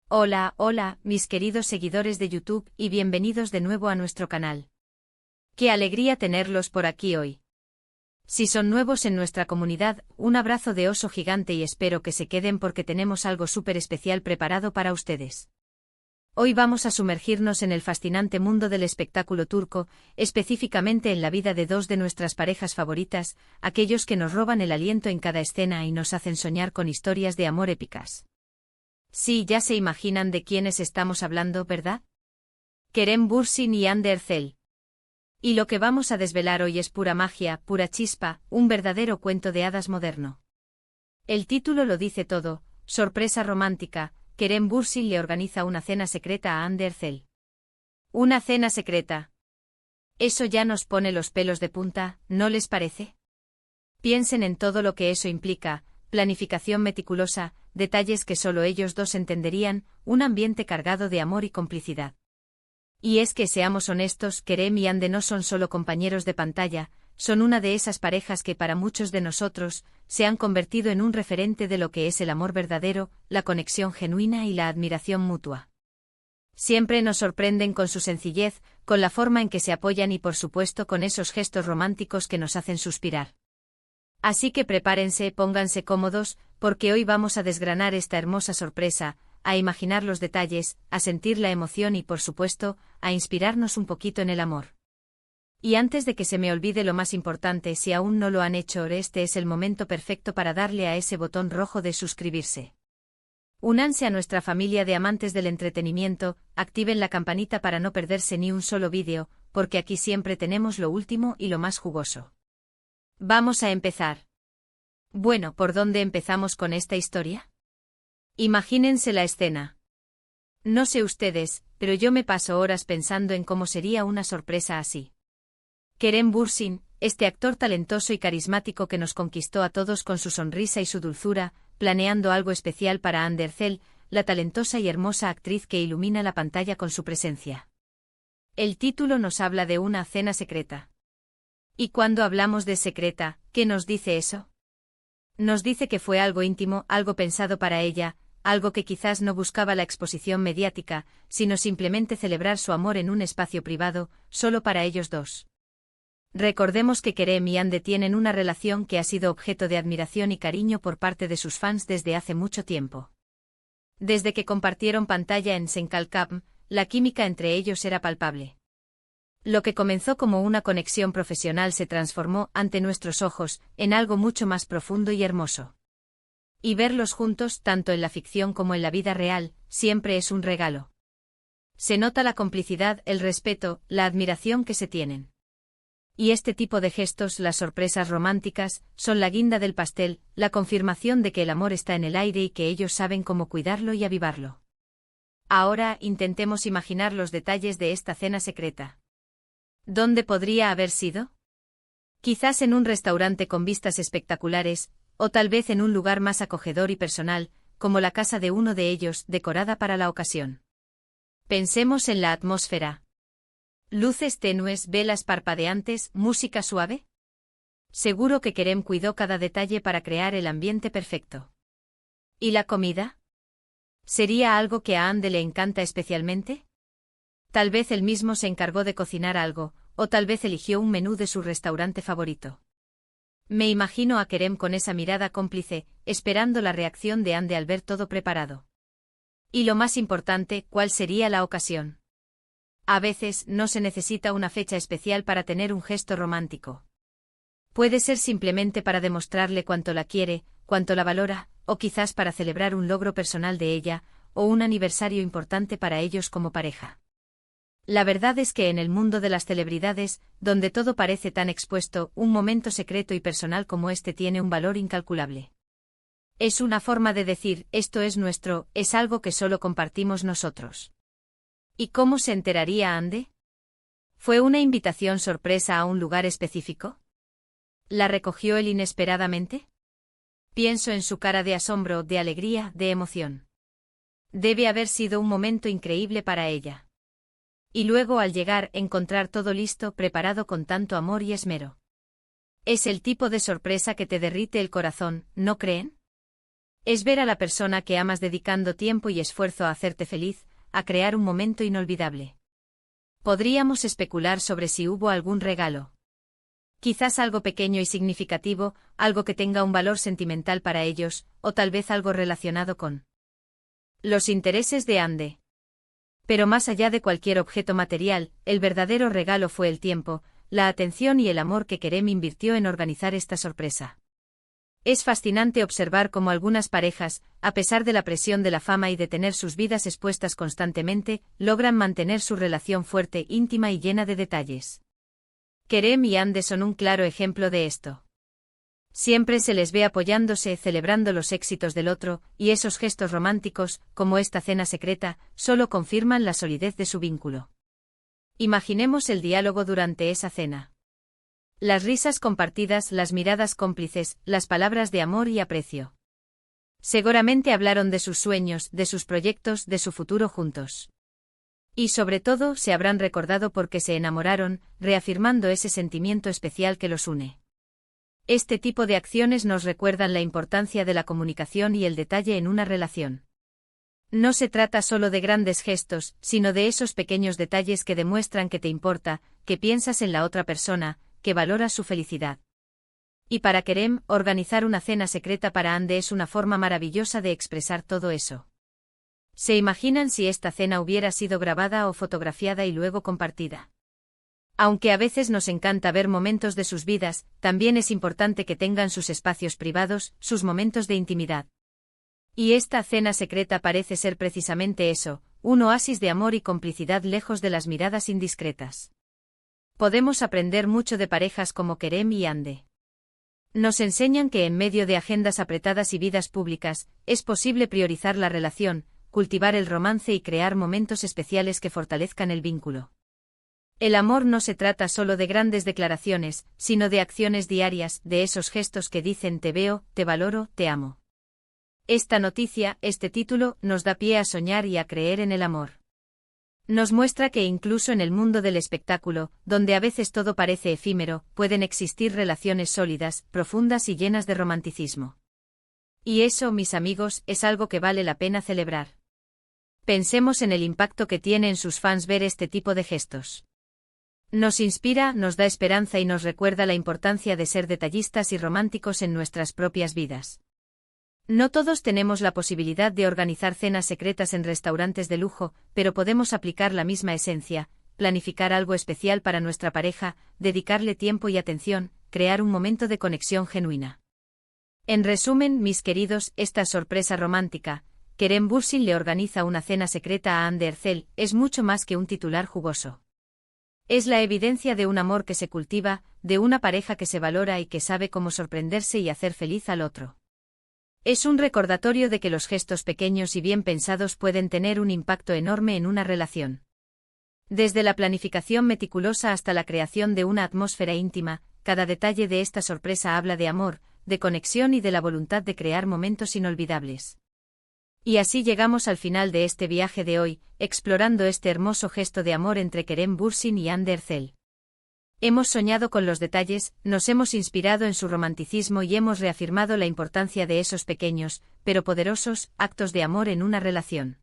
Hola, hola, mis queridos seguidores de YouTube y bienvenidos de nuevo a nuestro canal. Qué alegría tenerlos por aquí hoy. Si son nuevos en nuestra comunidad, un abrazo de oso gigante y espero que se queden porque tenemos algo súper especial preparado para ustedes. Hoy vamos a sumergirnos en el fascinante mundo del espectáculo turco, específicamente en la vida de dos de nuestras parejas favoritas, aquellos que nos roban el aliento en cada escena y nos hacen soñar con historias de amor épicas. Sí, ya se imaginan de quiénes estamos hablando, ¿verdad? Kerem Bürsin y Hande Erçel. Y lo que vamos a desvelar hoy es pura magia, pura chispa, un verdadero cuento de hadas moderno. El título lo dice todo: sorpresa romántica. Kerem Bürsin le organiza una cena secreta a Hande Erçel. Una cena secreta. Eso ya nos pone los pelos de punta, ¿no les parece? Piensen en todo lo que eso implica: planificación meticulosa, detalles que solo ellos dos entenderían, un ambiente cargado de amor y complicidad. Y es que seamos honestos, Kerem y Hande no son solo compañeros de pantalla, son una de esas parejas que para muchos de nosotros se han convertido en un referente de lo que es el amor verdadero, la conexión genuina y la admiración mutua. Siempre nos sorprenden con su sencillez, con la forma en que se apoyan y por supuesto con esos gestos románticos que nos hacen suspirar. Así que prepárense, pónganse cómodos, porque hoy vamos a desgranar esta hermosa sorpresa, a imaginar los detalles, a sentir la emoción y por supuesto, a inspirarnos un poquito en el amor. Y antes de que se me olvide lo más importante, si aún no lo han hecho, este es el momento perfecto para darle a ese botón rojo de suscribirse. Únanse a nuestra familia de amantes del entretenimiento, activen la campanita para no perderse ni un solo vídeo, porque aquí siempre tenemos lo último y lo más jugoso. Vamos a empezar. Bueno, ¿por dónde empezamos con esta historia? Imagínense la escena. No sé ustedes, pero yo me paso horas pensando en cómo sería una sorpresa así. Kerem Bürsin, este actor talentoso y carismático que nos conquistó a todos con su sonrisa y su dulzura, planeando algo especial para Hande Erçel, la talentosa y hermosa actriz que ilumina la pantalla con su presencia. El título nos habla de una cena secreta. Y cuando hablamos de secreta, ¿qué nos dice eso? Nos dice que fue algo íntimo, algo pensado para ella, algo que quizás no buscaba la exposición mediática, sino simplemente celebrar su amor en un espacio privado, solo para ellos dos. Recordemos que Kerem y Hande tienen una relación que ha sido objeto de admiración y cariño por parte de sus fans desde hace mucho tiempo. Desde que compartieron pantalla en Sen Kalkam, la química entre ellos era palpable. Lo que comenzó como una conexión profesional se transformó, ante nuestros ojos, en algo mucho más profundo y hermoso. Y verlos juntos, tanto en la ficción como en la vida real, siempre es un regalo. Se nota la complicidad, el respeto, la admiración que se tienen. Y este tipo de gestos, las sorpresas románticas, son la guinda del pastel, la confirmación de que el amor está en el aire y que ellos saben cómo cuidarlo y avivarlo. Ahora, intentemos imaginar los detalles de esta cena secreta. ¿Dónde podría haber sido? Quizás en un restaurante con vistas espectaculares, o tal vez en un lugar más acogedor y personal, como la casa de uno de ellos, decorada para la ocasión. Pensemos en la atmósfera. Luces tenues, velas parpadeantes, música suave. Seguro que Kerem cuidó cada detalle para crear el ambiente perfecto. ¿Y la comida? ¿Sería algo que a Hande le encanta especialmente? Tal vez él mismo se encargó de cocinar algo, o tal vez eligió un menú de su restaurante favorito. Me imagino a Kerem con esa mirada cómplice, esperando la reacción de Hande al ver todo preparado. Y lo más importante, ¿cuál sería la ocasión? A veces no se necesita una fecha especial para tener un gesto romántico. Puede ser simplemente para demostrarle cuánto la quiere, cuánto la valora, o quizás para celebrar un logro personal de ella, o un aniversario importante para ellos como pareja. La verdad es que en el mundo de las celebridades, donde todo parece tan expuesto, un momento secreto y personal como este tiene un valor incalculable. Es una forma de decir, esto es nuestro, es algo que solo compartimos nosotros. ¿Y cómo se enteraría Hande? ¿Fue una invitación sorpresa a un lugar específico? ¿La recogió él inesperadamente? Pienso en su cara de asombro, de alegría, de emoción. Debe haber sido un momento increíble para ella. Y luego al llegar, encontrar todo listo, preparado con tanto amor y esmero. Es el tipo de sorpresa que te derrite el corazón, ¿no creen? Es ver a la persona que amas dedicando tiempo y esfuerzo a hacerte feliz, a crear un momento inolvidable. Podríamos especular sobre si hubo algún regalo. Quizás algo pequeño y significativo, algo que tenga un valor sentimental para ellos, o tal vez algo relacionado con los intereses de Andy. Pero más allá de cualquier objeto material, el verdadero regalo fue el tiempo, la atención y el amor que Kerem invirtió en organizar esta sorpresa. Es fascinante observar cómo algunas parejas, a pesar de la presión de la fama y de tener sus vidas expuestas constantemente, logran mantener su relación fuerte, íntima y llena de detalles. Kerem y Andy son un claro ejemplo de esto. Siempre se les ve apoyándose, celebrando los éxitos del otro, y esos gestos románticos, como esta cena secreta, solo confirman la solidez de su vínculo. Imaginemos el diálogo durante esa cena. Las risas compartidas, las miradas cómplices, las palabras de amor y aprecio. Seguramente hablaron de sus sueños, de sus proyectos, de su futuro juntos. Y sobre todo, se habrán recordado porque se enamoraron, reafirmando ese sentimiento especial que los une. Este tipo de acciones nos recuerdan la importancia de la comunicación y el detalle en una relación. No se trata solo de grandes gestos, sino de esos pequeños detalles que demuestran que te importa, que piensas en la otra persona, que valoras su felicidad. Y para Kerem, organizar una cena secreta para Andy es una forma maravillosa de expresar todo eso. ¿Se imaginan si esta cena hubiera sido grabada o fotografiada y luego compartida? Aunque a veces nos encanta ver momentos de sus vidas, también es importante que tengan sus espacios privados, sus momentos de intimidad. Y esta cena secreta parece ser precisamente eso, un oasis de amor y complicidad lejos de las miradas indiscretas. Podemos aprender mucho de parejas como Kerem y Andy. Nos enseñan que en medio de agendas apretadas y vidas públicas, es posible priorizar la relación, cultivar el romance y crear momentos especiales que fortalezcan el vínculo. El amor no se trata solo de grandes declaraciones, sino de acciones diarias, de esos gestos que dicen te veo, te valoro, te amo. Esta noticia, este título, nos da pie a soñar y a creer en el amor. Nos muestra que incluso en el mundo del espectáculo, donde a veces todo parece efímero, pueden existir relaciones sólidas, profundas y llenas de romanticismo. Y eso, mis amigos, es algo que vale la pena celebrar. Pensemos en el impacto que tiene en sus fans ver este tipo de gestos. Nos inspira, nos da esperanza y nos recuerda la importancia de ser detallistas y románticos en nuestras propias vidas. No todos tenemos la posibilidad de organizar cenas secretas en restaurantes de lujo, pero podemos aplicar la misma esencia, planificar algo especial para nuestra pareja, dedicarle tiempo y atención, crear un momento de conexión genuina. En resumen, mis queridos, esta sorpresa romántica, Kerem Bürsin le organiza una cena secreta a Andy Erçel, es mucho más que un titular jugoso. Es la evidencia de un amor que se cultiva, de una pareja que se valora y que sabe cómo sorprenderse y hacer feliz al otro. Es un recordatorio de que los gestos pequeños y bien pensados pueden tener un impacto enorme en una relación. Desde la planificación meticulosa hasta la creación de una atmósfera íntima, cada detalle de esta sorpresa habla de amor, de conexión y de la voluntad de crear momentos inolvidables. Y así llegamos al final de este viaje de hoy, explorando este hermoso gesto de amor entre Kerem Bürsin y Andy Erçel. Hemos soñado con los detalles, nos hemos inspirado en su romanticismo y hemos reafirmado la importancia de esos pequeños, pero poderosos, actos de amor en una relación.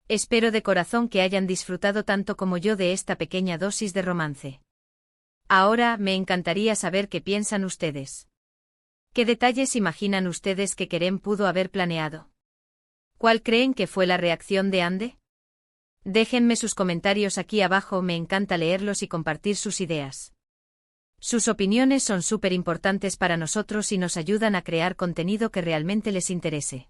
Espero de corazón que hayan disfrutado tanto como yo de esta pequeña dosis de romance. Ahora, me encantaría saber qué piensan ustedes. ¿Qué detalles imaginan ustedes que Kerem pudo haber planeado? ¿Cuál creen que fue la reacción de Andy? Déjenme sus comentarios aquí abajo, me encanta leerlos y compartir sus ideas. Sus opiniones son súper importantes para nosotros y nos ayudan a crear contenido que realmente les interese.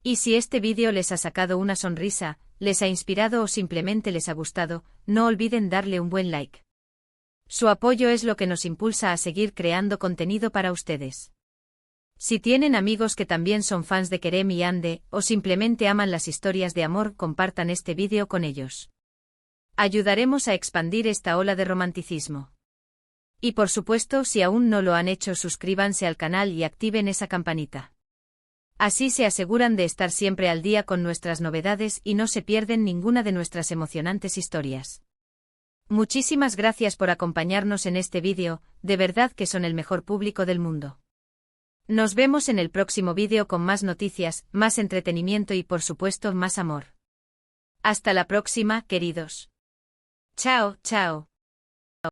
Y si este vídeo les ha sacado una sonrisa, les ha inspirado o simplemente les ha gustado, no olviden darle un buen like. Su apoyo es lo que nos impulsa a seguir creando contenido para ustedes. Si tienen amigos que también son fans de Kerem y Andy, o simplemente aman las historias de amor, compartan este vídeo con ellos. Ayudaremos a expandir esta ola de romanticismo. Y por supuesto, si aún no lo han hecho, suscríbanse al canal y activen esa campanita. Así se aseguran de estar siempre al día con nuestras novedades y no se pierden ninguna de nuestras emocionantes historias. Muchísimas gracias por acompañarnos en este vídeo, de verdad que son el mejor público del mundo. Nos vemos en el próximo vídeo con más noticias, más entretenimiento y por supuesto más amor. Hasta la próxima, queridos. Chao, chao.